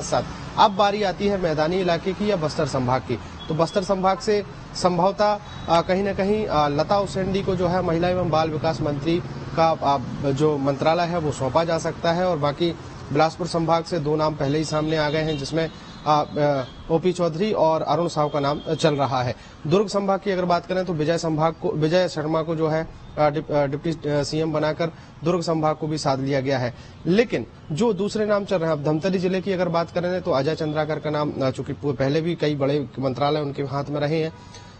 साथ अब बारी आती है मैदानी इलाके की या बस्तर संभाग की। तो बस्तर संभाग से संभवतः कहीं न कहीं लता उसेंडी को जो है महिला एवं बाल विकास मंत्री का जो मंत्रालय है वो सौंपा जा सकता है। और बाकी बिलासपुर संभाग से दो नाम पहले ही सामने आ गए हैं, जिसमें ओपी चौधरी और अरुण साव का नाम चल रहा है। दुर्ग संभाग की अगर बात करें तो विजय शर्मा को जो है डिप्टी सीएम बनाकर दुर्ग संभाग को भी साध लिया गया है। लेकिन जो दूसरे नाम चल रहे हैं, अब धमतरी जिले की अगर बात करें तो अजय चंद्राकर का नाम, चूंकि पहले भी कई बड़े मंत्रालय उनके हाथ में रहे हैं,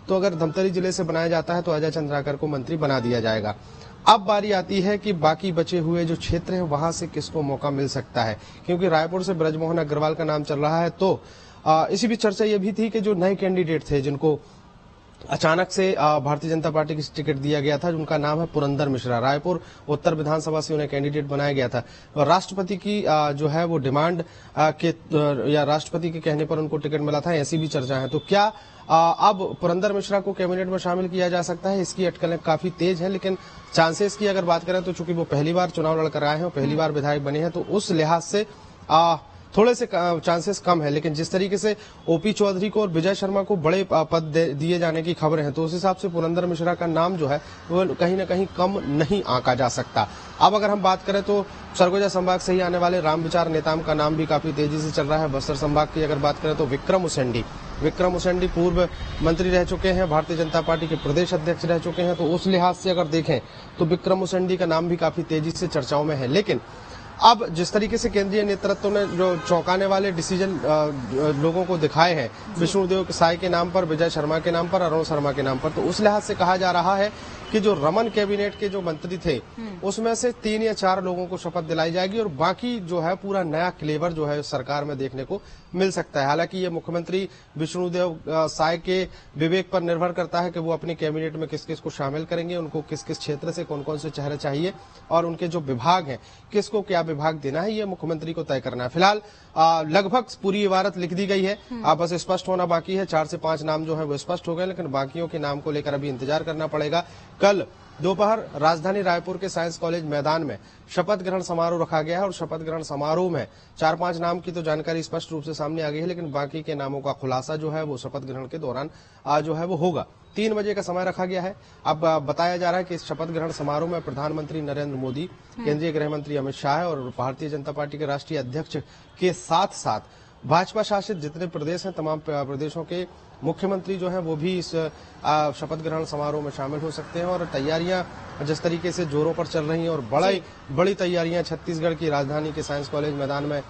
तो अगर धमतरी जिले से बनाया जाता है तो अजय चंद्राकर को मंत्री बना दिया जाएगा। अब बारी आती है कि बाकी बचे हुए जो क्षेत्र हैं वहां से किसको मौका मिल सकता है, क्योंकि रायपुर से ब्रजमोहन अग्रवाल का नाम चल रहा है। तो इसी बीच चर्चा ये भी थी कि जो नए कैंडिडेट थे जिनको अचानक से भारतीय जनता पार्टी की टिकट दिया गया था, उनका नाम है पुरंदर मिश्रा। रायपुर उत्तर विधानसभा से उन्हें कैंडिडेट बनाया गया था और राष्ट्रपति की जो है वो डिमांड या राष्ट्रपति के कहने पर उनको टिकट मिला था, ऐसी भी चर्चा है। तो क्या अब पुरंदर मिश्रा को कैबिनेट में शामिल किया जा सकता है? इसकी अटकलें काफी तेज है, लेकिन चांसेस की अगर बात करें तो चूंकि वो पहली बार चुनाव लड़कर आए हैं, पहली बार विधायक बने हैं, तो उस लिहाज से थोड़े से चांसेस कम है। लेकिन जिस तरीके से ओपी चौधरी को और विजय शर्मा को बड़े पद दिए जाने की खबरें हैं, तो उस हिसाब से पुरंदर मिश्रा का नाम जो है वो कहीं न कहीं कम नहीं आंका जा सकता। अब अगर हम बात करें तो सरगुजा संभाग से ही आने वाले रामविचार नेताम का नाम भी काफी तेजी से चल रहा है। बस्तर संभाग की अगर बात करें तो विक्रम उसेंडी पूर्व मंत्री रह चुके हैं, भारतीय जनता पार्टी के प्रदेश अध्यक्ष रह चुके हैं, तो उस लिहाज से अगर देखें तो विक्रम उसेंडी का नाम भी काफी तेजी से चर्चाओं में है। लेकिन अब जिस तरीके से केंद्रीय नेतृत्व ने जो चौंकाने वाले डिसीजन लोगों को दिखाए हैं, विष्णुदेव साय के नाम पर, विजय शर्मा के नाम पर, अरुण शर्मा के नाम पर, तो उस लिहाज से कहा जा रहा है कि जो रमन कैबिनेट के जो मंत्री थे उसमें से 3 या 4 लोगों को शपथ दिलाई जाएगी और बाकी जो है पूरा नया क्लेवर जो है सरकार में देखने को मिल सकता है। हालांकि ये मुख्यमंत्री विष्णुदेव साय के विवेक पर निर्भर करता है कि वो अपने कैबिनेट में किस किस को शामिल करेंगे, उनको किस किस क्षेत्र से कौन कौन से चेहरे चाहिए और उनके जो विभाग हैं किसको क्या विभाग देना है, ये मुख्यमंत्री को तय करना है। फिलहाल लगभग पूरी इबारत लिख दी गई है, बस स्पष्ट होना बाकी है। 4 से 5 नाम जो है वो स्पष्ट हो गए, लेकिन बाकियों के नाम को लेकर अभी इंतजार करना पड़ेगा। कल दोपहर राजधानी रायपुर के साइंस कॉलेज मैदान में शपथ ग्रहण समारोह रखा गया है और शपथ ग्रहण समारोह में 4-5 नाम की तो जानकारी स्पष्ट रूप से सामने आ गई है, लेकिन बाकी के नामों का खुलासा जो है वो शपथ ग्रहण के दौरान जो है वो होगा। 3 बजे का समय रखा गया है। अब बताया जा रहा है कि इस शपथ ग्रहण समारोह में प्रधानमंत्री नरेंद्र मोदी, केंद्रीय गृह मंत्री अमित शाह और भारतीय जनता पार्टी के राष्ट्रीय अध्यक्ष के साथ साथ भाजपा शासित जितने प्रदेश हैं तमाम प्रदेशों के मुख्यमंत्री जो हैं वो भी इस शपथ ग्रहण समारोह में शामिल हो सकते हैं। और तैयारियां जिस तरीके से जोरों पर चल रही हैं और बड़ी तैयारियां छत्तीसगढ़ की राजधानी के साइंस कॉलेज मैदान में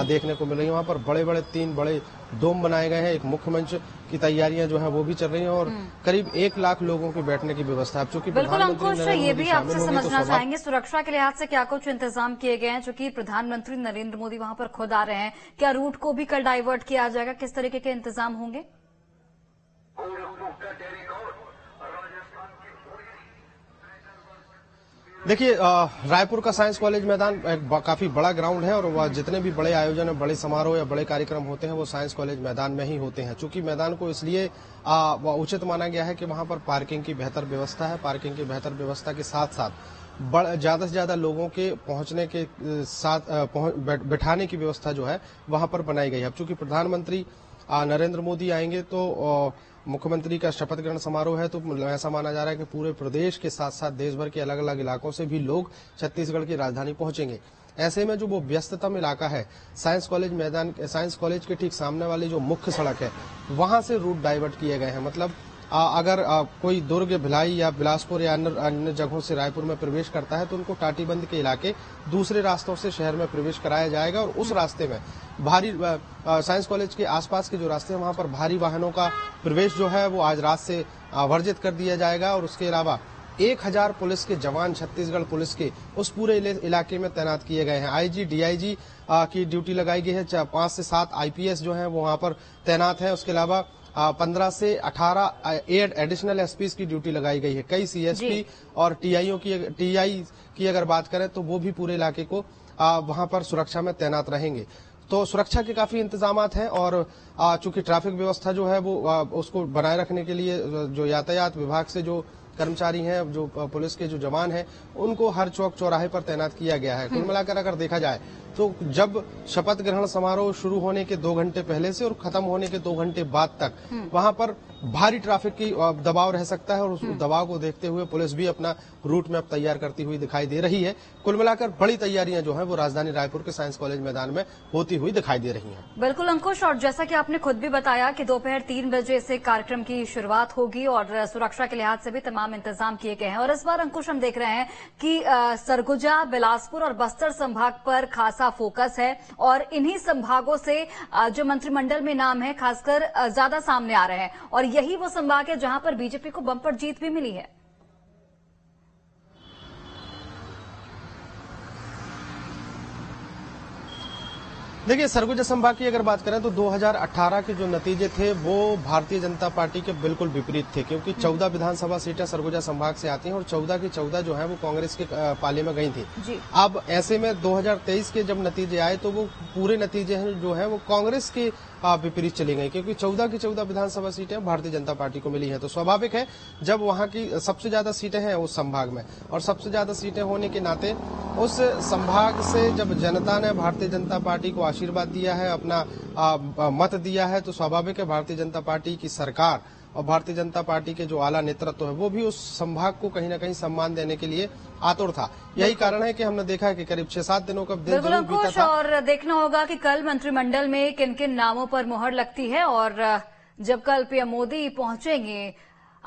देखने को मिल रही है। वहां पर बड़े 3 बड़े डोम बनाए गए हैं, एक मुख्य मंच की तैयारियां जो है वो भी चल रही हैं और करीब 1 लाख लोगों के बैठने की व्यवस्था है। चूंकि बिल्कुल अंकुश, ये भी आपसे समझना चाहेंगे सुरक्षा के लिहाज से क्या कुछ इंतजाम किए गए हैं, चूंकि प्रधानमंत्री नरेंद्र मोदी वहां पर खुद आ रहे हैं, क्या रूट को भी कल डाइवर्ट किया जाएगा, किस तरीके के इंतजाम होंगे? देखिए, रायपुर का साइंस कॉलेज मैदान काफी बड़ा ग्राउंड है और वह जितने भी बड़े आयोजन, बड़े समारोह या बड़े कार्यक्रम होते हैं वो साइंस कॉलेज मैदान में ही होते हैं। चूंकि मैदान को इसलिए उचित माना गया है कि वहां पर पार्किंग की बेहतर व्यवस्था है। पार्किंग की बेहतर व्यवस्था के साथ साथ ज्यादा से ज्यादा लोगों के पहुंचने के साथ बैठाने की व्यवस्था जो है वहां पर बनाई गई है। अब चूंकि प्रधानमंत्री नरेंद्र मोदी आएंगे तो मुख्यमंत्री का शपथ ग्रहण समारोह है, तो ऐसा माना जा रहा है कि पूरे प्रदेश के साथ साथ देश भर के अलग अलग इलाकों से भी लोग छत्तीसगढ़ की राजधानी पहुंचेंगे। ऐसे में जो वो व्यस्ततम इलाका है साइंस कॉलेज के ठीक सामने वाली जो मुख्य सड़क है वहां से रूट डाइवर्ट किए गए हैं। मतलब अगर कोई दुर्ग, भिलाई या बिलासपुर या अन्य जगहों से रायपुर में प्रवेश करता है तो उनको टाटीबंद के इलाके दूसरे रास्तों से शहर में प्रवेश कराया जाएगा और उस रास्ते में भारी साइंस कॉलेज के आसपास के जो रास्ते हैं वहां पर भारी वाहनों का प्रवेश जो है वो आज रात से वर्जित कर दिया जाएगा। और उसके अलावा 1000 पुलिस के जवान छत्तीसगढ़ पुलिस के उस पूरे इलाके में तैनात किए गए हैं। आईजी, डीआईजी की ड्यूटी लगाई गई है। 5 से 7 आईपीएस जो है वो वहां पर तैनात है। उसके अलावा 15 से 18 एडिशनल एसपी की ड्यूटी लगाई गई है। कई सीएसपी और टीआई की अगर बात करें तो वो भी पूरे इलाके को वहां पर सुरक्षा में तैनात रहेंगे। तो सुरक्षा के काफी इंतजामात हैं और चूंकि ट्रैफिक व्यवस्था जो है वो उसको बनाए रखने के लिए जो यातायात विभाग से जो कर्मचारी हैं, जो पुलिस के जो जवान हैं, उनको हर चौक चौराहे पर तैनात किया गया है। कुल मिलाकर अगर देखा जाए तो जब शपथ ग्रहण समारोह शुरू होने के 2 घंटे पहले से और खत्म होने के 2 घंटे बाद तक वहां पर भारी ट्रैफिक की दबाव रह सकता है और उस दबाव को देखते हुए पुलिस भी अपना रूट मैप तैयार करती हुई दिखाई दे रही है। कुल मिलाकर बड़ी तैयारियां जो है वो राजधानी रायपुर के साइंस कॉलेज मैदान में होती हुई दिखाई दे रही हैं। बिल्कुल अंकुश, और जैसा कि आपने खुद भी बताया कि दोपहर 3 बजे से कार्यक्रम की शुरुआत होगी और सुरक्षा के लिहाज से भी तमाम इंतजाम किए गए हैं। और इस बार अंकुश हम देख रहे हैं कि सरगुजा, बिलासपुर और बस्तर संभाग पर खासा फोकस है और इन्हीं संभागों से जो मंत्रिमंडल में नाम है खासकर ज्यादा सामने आ रहे हैं और यही वो संभाग है जहां पर बीजेपी को बम्पर जीत भी मिली है। देखिए, सरगुजा संभाग की अगर बात करें तो 2018 के जो नतीजे थे वो भारतीय जनता पार्टी के बिल्कुल विपरीत थे, क्योंकि 14 विधानसभा सीटें सरगुजा संभाग से आती हैं और 14 की 14 जो है वो कांग्रेस के पाले में गई थी। अब ऐसे में 2023 के जब नतीजे आए तो वो पूरे नतीजे हैं जो है वो कांग्रेस के विपरीत चली गई, क्योंकि 14 की 14 विधानसभा सीटें भारतीय जनता पार्टी को मिली हैं। तो स्वाभाविक है जब वहां की सबसे ज्यादा सीटें हैं उस संभाग में और सबसे ज्यादा सीटें होने के नाते उस संभाग से जब जनता ने भारतीय जनता पार्टी को आशीर्वाद दिया है, अपना मत दिया है, तो स्वाभाविक है भारतीय जनता पार्टी की सरकार और भारतीय जनता पार्टी के जो आला नेतृत्व है वो भी उस संभाग को कहीं ना कहीं सम्मान देने के लिए आतुर था। यही कारण है कि हमने देखा है कि करीब 6-7 दिनों का दिन जरूर बीता था। और देखना होगा कि कल मंत्रिमंडल में किन किन नामों पर मुहर लगती है और जब कल पीएम मोदी पहुंचेंगे